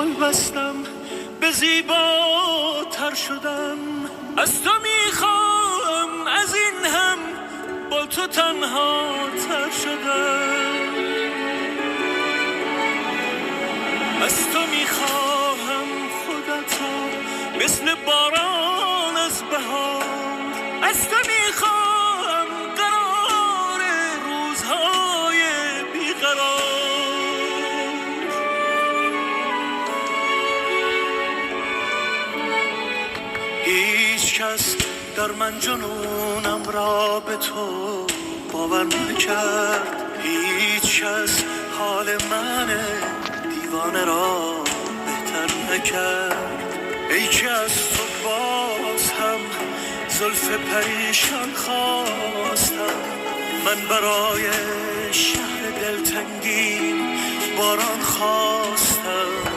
گل بستم به زیباتر شدم. از تو میخوام از این هم با تو تنها تر شدم. از تو میخواهم خودت رو مثل باران از بهار. از تو میخواهم قرار روزهای بیقرار. هیچ کس در من جنونم را به تو باور نکرد. هیچ کس حال من دیوانه را بهتر نکرد. ای که از تو باز هم زلف پریشان خواستم. من برای شهر دلتنگیم باران خواستم.